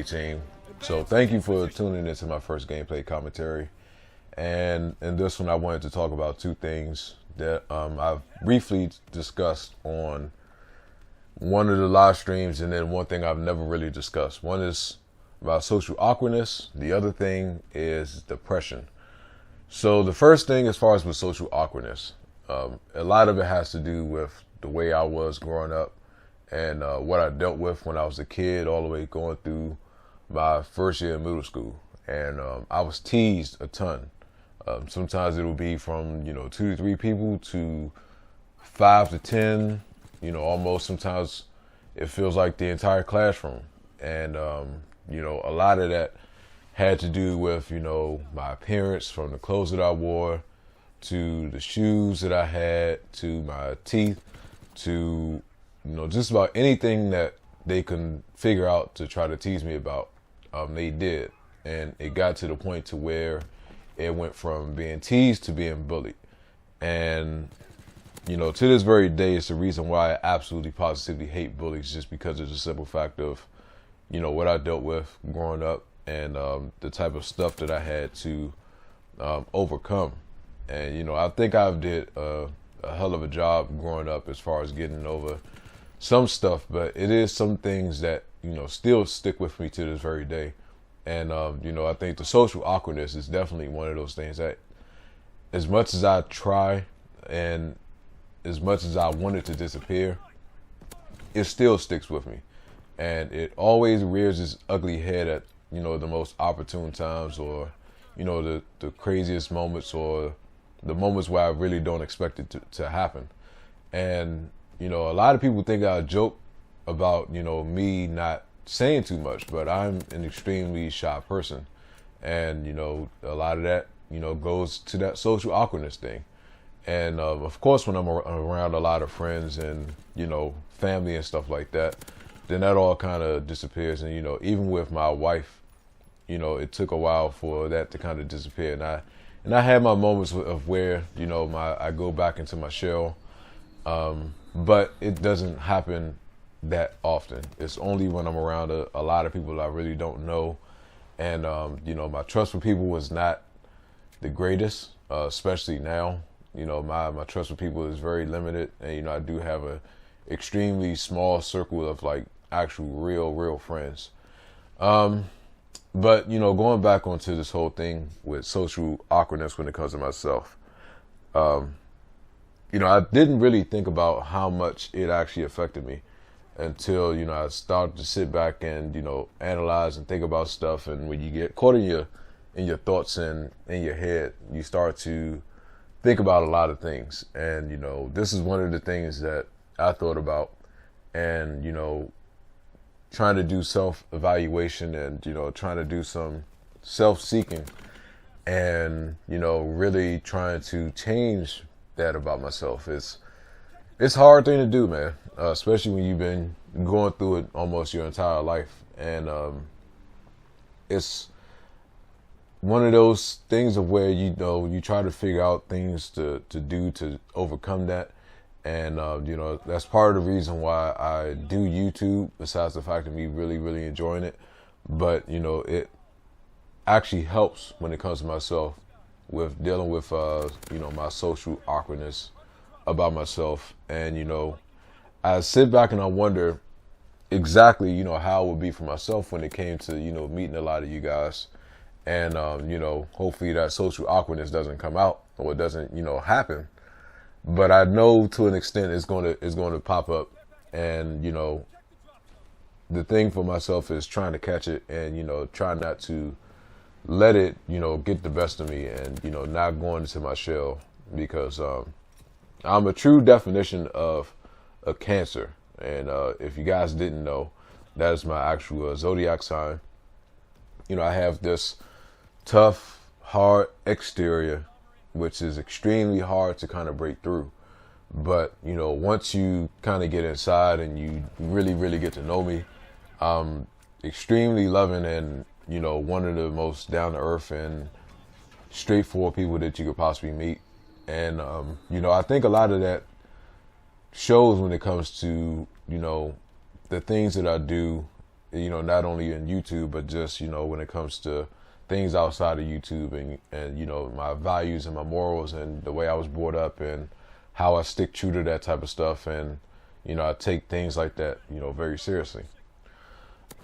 team. So thank you for tuning into my first gameplay commentary. And in this one, I wanted to talk about two things that I've briefly discussed on one of the live streams, and then one thing I've never really discussed. One is about social awkwardness. The other thing is depression. So the first thing, as far as with social awkwardness, a lot of it has to do with the way I was growing up and what I dealt with when I was a kid, all the way going through my first year in middle school. And I was teased a ton. Sometimes it would be from 2 to 3 people to 5 to 10. Almost sometimes it feels like the entire classroom. And a lot of that had to do with my appearance, from the clothes that I wore to the shoes that I had to my teeth to just about anything that they can figure out to try to tease me about. They did, and it got to the point to where it went from being teased to being bullied. And to this very day, it's the reason why I absolutely positively hate bullies, just because of the simple fact of what I dealt with growing up and the type of stuff that I had to overcome. And I think I've did a hell of a job growing up as far as getting over some stuff, but it is some things that still stick with me to this very day. And I think the social awkwardness is definitely one of those things that, as much as I try and as much as I want it to disappear, it still sticks with me. And it always rears its ugly head at the most opportune times, or the craziest moments, or the moments where I really don't expect it to happen. And a lot of people think I joke about me not saying too much, but I'm an extremely shy person, and a lot of that goes to that social awkwardness thing. And of course, when I'm around a lot of friends and family and stuff like that, then that all kind of disappears. And even with my wife, it took a while for that to kind of disappear. And I had my moments of where I go back into my shell, but it doesn't happen that often. It's only when I'm around a lot of people I really don't know, and my trust for people was not the greatest, especially now. My trust for people is very limited, and I do have a extremely small circle of like actual real friends. But going back onto this whole thing with social awkwardness when it comes to myself, I didn't really think about how much it actually affected me until I started to sit back and analyze and think about stuff. And when you get caught in your thoughts and in your head, you start to think about a lot of things. And this is one of the things that I thought about, and trying to do self-evaluation and trying to do some self-seeking, and really trying to change that about myself. It's a hard thing to do, man, especially when you've been going through it almost your entire life. And it's one of those things of where you try to figure out things to do to overcome that. And that's part of the reason why I do YouTube, besides the fact of me really enjoying it. But it actually helps when it comes to myself with dealing with my social awkwardness about myself. And I sit back and I wonder exactly how it would be for myself when it came to meeting a lot of you guys. And hopefully that social awkwardness doesn't come out, or it doesn't happen. But I know to an extent it's going to pop up. And the thing for myself is trying to catch it, and try not to let it get the best of me, and not going into my shell, because I'm a true definition of a Cancer. And if you guys didn't know, that is my actual zodiac sign. I have this tough, hard exterior, which is extremely hard to kind of break through. But once you kind of get inside and you really get to know me, I'm extremely loving, and one of the most down to earth and straightforward people that you could possibly meet. And I think a lot of that shows when it comes to the things that I do not only in YouTube, but just, when it comes to things outside of YouTube and, my values and my morals and the way I was brought up and how I stick true to that type of stuff. And, I take things like that, very seriously.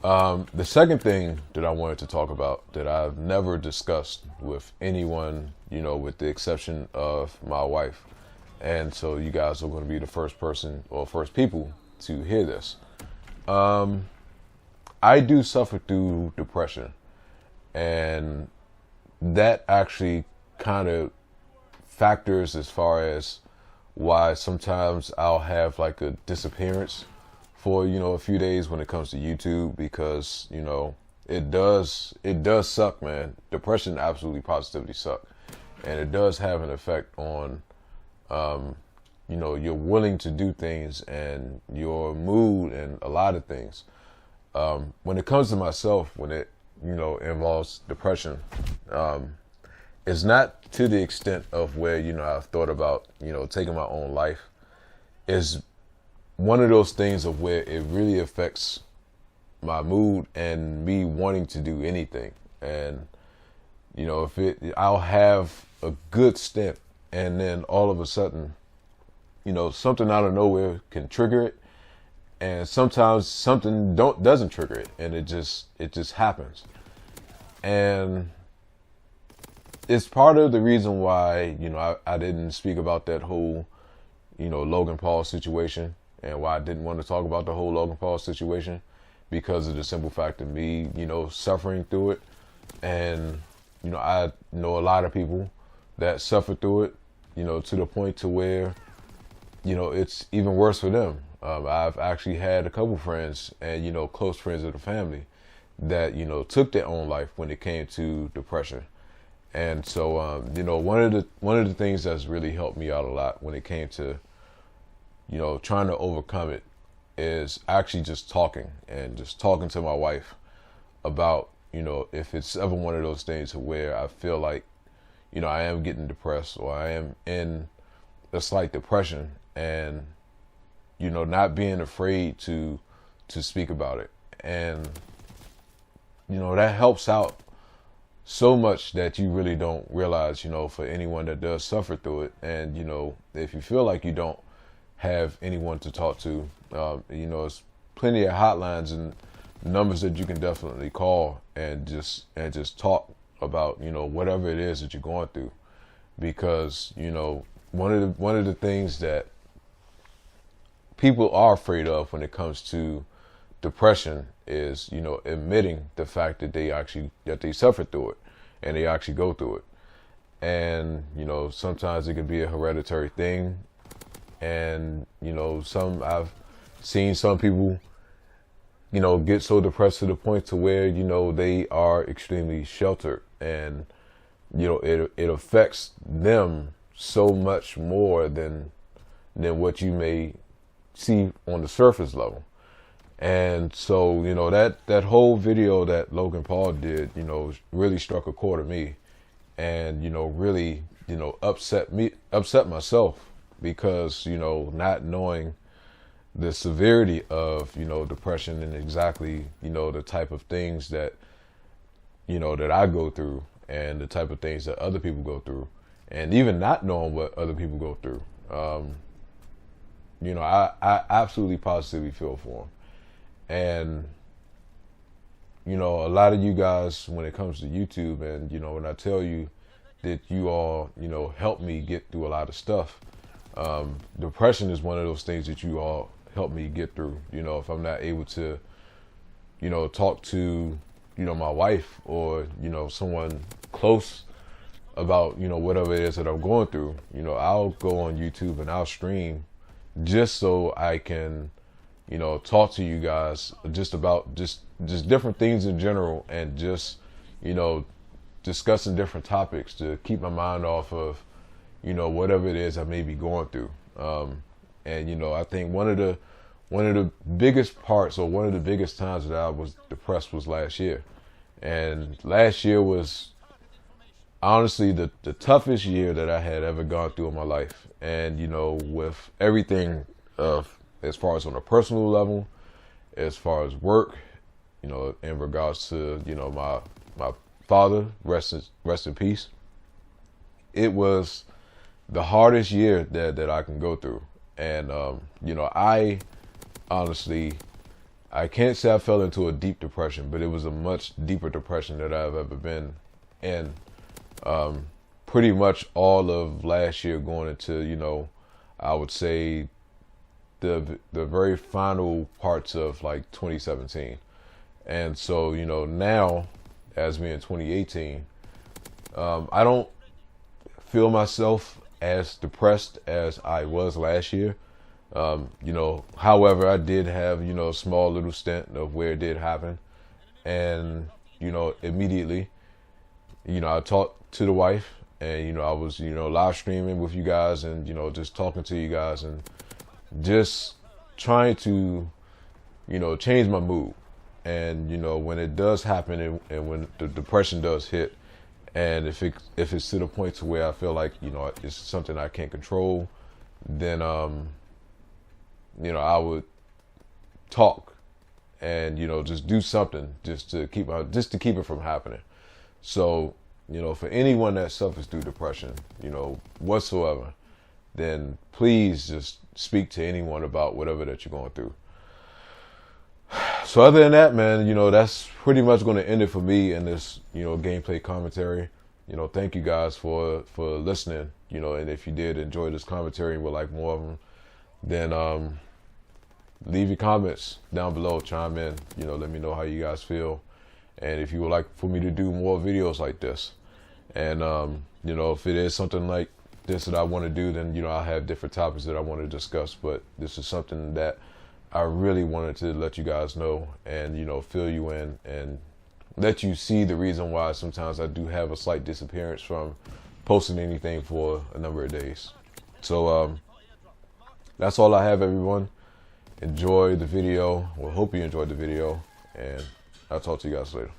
The second thing that I wanted to talk about that I've never discussed with anyone, with the exception of my wife. And so you guys are going to be the first person or first people to hear this. I do suffer through depression, and that actually kind of factors as far as why sometimes I'll have like a disappearance for, a few days when it comes to YouTube, because, it does suck, man. Depression absolutely positively suck. And it does have an effect on, you're willing to do things and your mood and a lot of things. When it comes to myself, when it, involves depression, it's not to the extent of where, I've thought about, taking my own life. Is one of those things of where it really affects my mood and me wanting to do anything. And, I'll have a good stint, and then all of a sudden, something out of nowhere can trigger it. And sometimes something doesn't trigger it, and it just happens. And it's part of the reason why, I didn't speak about that whole, Logan Paul situation, and why I didn't want to talk about the whole Logan Paul situation, because of the simple fact of me, suffering through it. And, I know a lot of people that suffer through it, to the point to where, it's even worse for them. I've actually had a couple friends and, close friends of the family that, took their own life when it came to depression. And so, one of the things that's really helped me out a lot when it came to, trying to overcome it is actually just talking to my wife about, if it's ever one of those things where I feel like, I am getting depressed or I am in a slight depression, and, not being afraid to speak about it. And, that helps out so much that you really don't realize, for anyone that does suffer through it. And, if you feel like you don't have anyone to talk to, there's plenty of hotlines and numbers that you can definitely call and just talk about, whatever it is that you're going through. Because, one of the things that people are afraid of when it comes to depression is, admitting the fact that they suffer through it and they actually go through it. And, sometimes it can be a hereditary thing. And, I've seen some people, get so depressed to the point to where, they are extremely sheltered, and, it affects them so much more than what you may see on the surface level. And so, that whole video that Logan Paul did, really struck a chord with me, and, really, upset myself, because, not knowing the severity of, depression and exactly, the type of things that, that I go through, and the type of things that other people go through, and even not knowing what other people go through. I absolutely positively feel for him. And, a lot of you guys, when it comes to YouTube, and, when I tell you that you all, help me get through a lot of stuff, depression is one of those things that you all help me get through. If I'm not able to, talk to, my wife or, someone close about, whatever it is that I'm going through, I'll go on YouTube and I'll stream just so I can, talk to you guys just about just different things in general, and just, discussing different topics to keep my mind off of, whatever it is I may be going through. And, I think one of the biggest parts, or one of the biggest times that I was depressed, was last year. And last year was honestly the toughest year that I had ever gone through in my life. And, with everything as far as on a personal level, as far as work, you know, in regards to, you know, my father, rest in peace. It was the hardest year that I can go through. And, you know, I honestly, I can't say I fell into a deep depression, but it was a much deeper depression that I've ever been in. Pretty much all of last year going into, you know, I would say the very final parts of like 2017. And so, you know, now as we in 2018, I don't feel myself as depressed as I was last year. You know, however, I did have, you know, a small little stint of where it did happen. And, you know, immediately, you know, I talked to the wife, and, you know, I was, you know, live streaming with you guys, and, you know, just talking to you guys and just trying to, you know, change my mood. And, you know, when it does happen, and when the depression does hit, and if it's to the point to where I feel like, you know, it's something I can't control, then, you know, I would talk and, you know, just do something just to keep it from happening. So, you know, for anyone that suffers through depression, you know, whatsoever, then please just speak to anyone about whatever that you're going through. So other than that, man, you know, that's pretty much going to end it for me in this, you know, gameplay commentary. You know, thank you guys for listening, you know, and if you did enjoy this commentary and would like more of them, then leave your comments down below, chime in, you know, let me know how you guys feel. And if you would like for me to do more videos like this, and, you know, if it is something like this that I want to do, then, you know, I have different topics that I want to discuss, but this is something that I really wanted to let you guys know and, you know, fill you in and let you see the reason why sometimes I do have a slight disappearance from posting anything for a number of days. So, that's all I have, everyone. Enjoy the video. Well, hope you enjoyed the video, and I'll talk to you guys later.